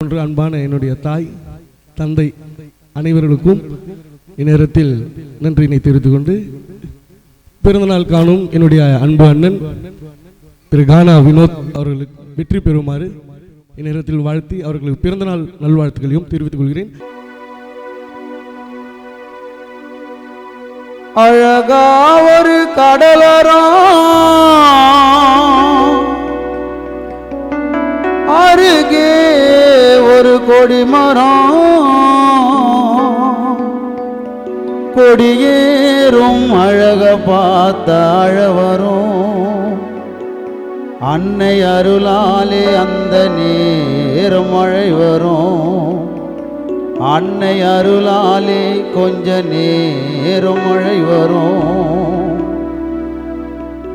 அதுபோன்று அன்பான என்னுடைய தாய் தந்தை அனைவர்களுக்கும் இந்நேரத்தில் நன்றியினை தெரிவித்துக் கொண்டு பிறந்தநாள் காணும் என்னுடைய அன்பு அண்ணன் திரு கானா வினோத் அவர்களுக்கு வெற்றி பெறுமாறு இந்நேரத்தில் வாழ்த்தி அவர்களுக்கு பிறந்தநாள் நல்வாழ்த்துக்களையும் தெரிவித்துக் கொள்கிறேன். அழகா ஒரு கடலரம் அருகே ஒரு கொடிமரம் கொடியேறும் அழக பார்த்த அழவரும் அன்னை அருளாலே அந்த நேரம் மழை வரும் அன்னை அருளாலே கொஞ்ச நேரம் மழை வரும்.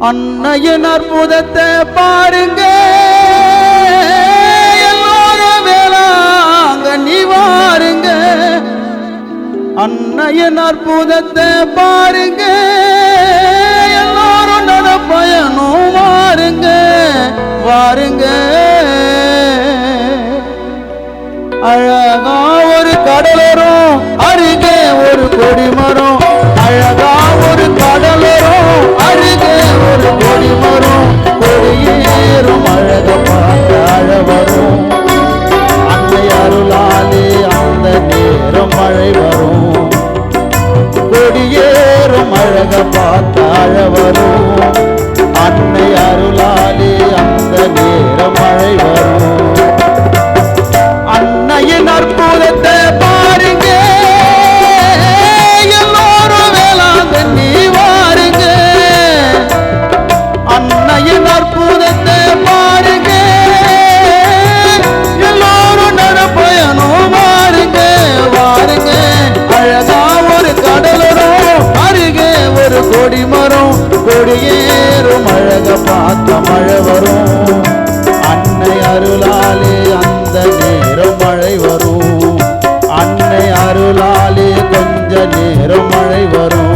அன்னையின் அற்புதத்தை பாருங்க எல்லாரும் வேளாங்க நீ வாருங்க. அன்னையின் அற்புதத்தை பாருங்க எல்லாரும் நட பயணம் வாருங்க வாருங்க. அழகா ஒரு கடலரும் அருகே ஒரு கொடிமரம் அழகா ஒரு கடலரும் அருகே ஒரு கொடிமரம் கொடியேறும் அழக பார்த்த அழவரும் அன்னை அருளாலே அந்த நேரம் மழை வரும் கொடியேறும் அழக பார்த்த அழவரும் அன்னை அருளாலே அந்த நேரம் மழை வரும். அன்னையின் அற்புதத்தை பாருங்க எல்லாரும் வேளாங்க நீ வாருங்க. அன்னையின் அற்புதத்தை பாருங்க எல்லாரும் நட பயணம் வாருங்க வாருங்க. அழகா ஒரு கடலரும் அருகே ஒரு கொடிமரம் கொடியேறும் அழக பார்த்த மழை வரும் அன்னை அருளாலே அந்த நேரம் மழை வரும் அன்னை அருளாலே கொஞ்ச நேரம் மழை வரும்.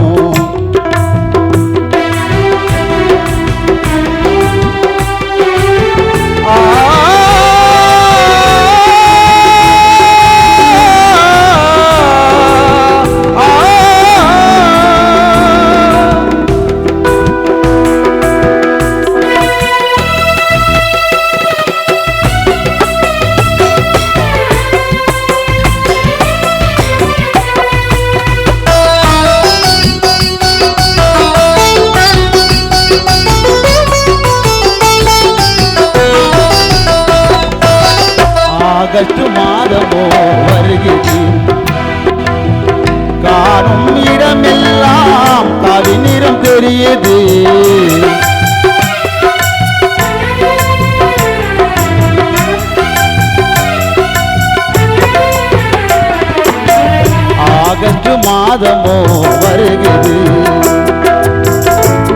ஆகஸ்ட் மாதமோ வருகிறது காணும் இடமெல்லாம் காவி நிறம் தெரியுது. ஆகஸ்ட் மாதமோ வருகிறது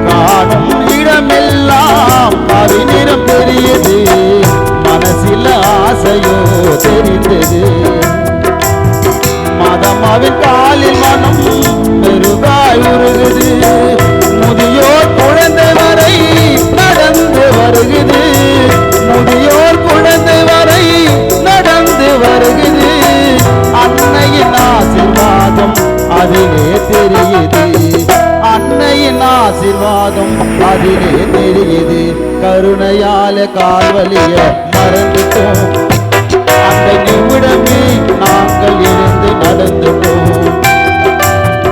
காணும் இடமெல்லாம் காவி நிறம் தெரியுது. மனசில ஆசையோ தெரிந்தது மதமாவின் காலில் மனம் பெருகாய் உருகுது. முதியோர் குழந்தை வரை நடந்து வருகுது முதியோர் குழந்தை வரை நடந்து வருகுது. அன்னையின் ஆசீர்வாதம் அதிலே தெரியுது அன்னையின் ஆசீர்வாதம் அதிலே தெரியுது. கருணையால கால்வலிய மறந்துட்டோம் அந்த நிமிடமே நாங்கள் இருந்து நடந்துட்டோம்.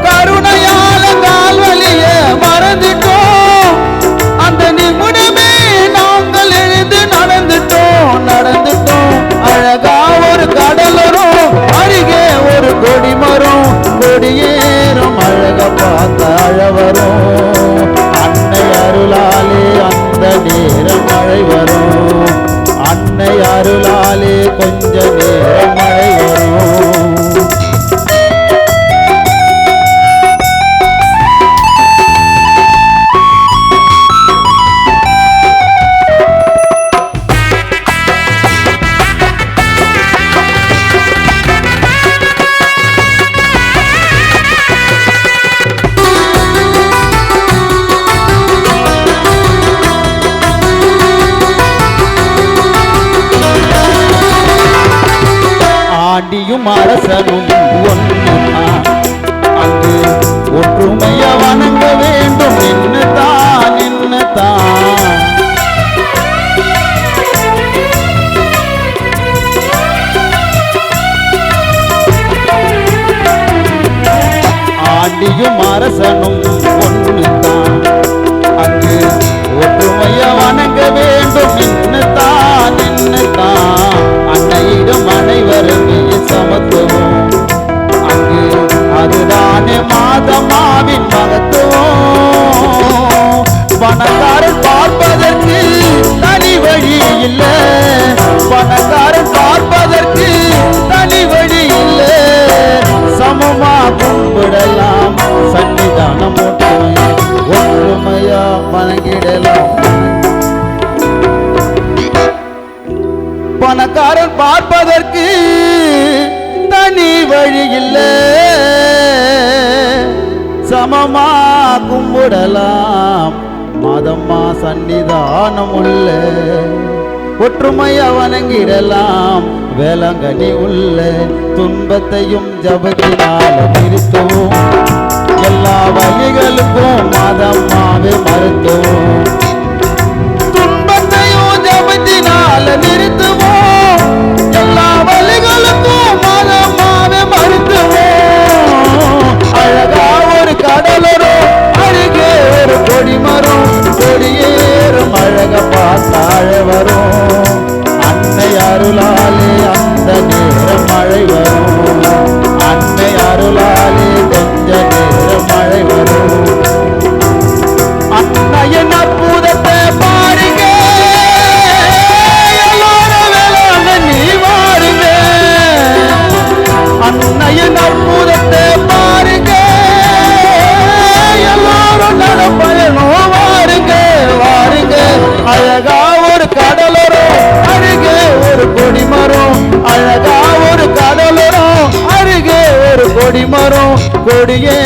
கருணையால கால்வலிய மறந்துட்டோம் அந்த நிமிடமே நாங்கள் இருந்து நடந்துட்டோம். அழகா ஒரு கடலரும் அருகே ஒரு கொடிமரம் கொடியேறும் அழக பார்த்த அழவரும் அன்னை அருளாலே அந்த நேரம் மழை வரும் அன்னை அருளாலே கொஞ்ச நேரம் மழை வரும். ஆண்டியும் அரசனும் ஒன்றுதான் அங்கு ஒற்றுமைய வணங்க வேண்டும் என்னதான் என்னதான் ஆண்டியும் அரசனும் ஒன்றுதான் அங்கு ஒற்றுமைய வணங்க வேண்டும் என்னதான் என்னதான் அன்னையிடம் அனைவருமே சமத்துவம் அங்கு அதுதானே மாதம்மாவின் மகத்துவம் பணக்காரன் பார்ப்பதற்கு தனி வழி இல்லை பணக்காரன் பார்ப்பதற்கு தனி வழி இல்லை சமமா கும்பிடலாம் சன்னிதானம் ஒற்றுமையா வணங்கிடலாம் பணக்காரன் பார்ப்பதற்கு தனி வழி இல்லை சமமா கும்பிடலாம் மாதம்மா சன்னிதானம் உள்ள ஒற்றுமையா வணங்கிடலாம் வேளாங்கண்ணி உள்ள துன்பத்தையும் ஜபத்தினால நிறுத்துவோம் எல்லா வழிகளுக்கும் மாதம்மாவே மறுத்துவோம் துன்பத்தையும் ஜபத்தினால நிறுத்துவோம் எல்லா வழிகளுக்கும் மாதம்மாவே மறுத்துவோம் அழகா ஒரு கடலரும் அருகே ஒரு கொடிமரம் கொடியேறும் அழக பார்த்தாழ வரும் அன்னை அருளாலே அந்த நேரம் மழை வரும் அன்னை அருளாலே கொஞ்ச நேரம் மழை வரும் அன்னையின் அற்புதத்தை பாருங்க எல்லாரும் வேளாங்கண்ணி வாருங்க அன்னையின் அற்புதத்தை பாருங்க எல்லாரும் நடப்பயணம் வாருங்க வாருங்க அழகா ஒரு கடலரும் அருகே ஒரு கொடிமரம் அழகா ஒரு கடலரும் அருகே ஒரு கொடிமரம் கொடியே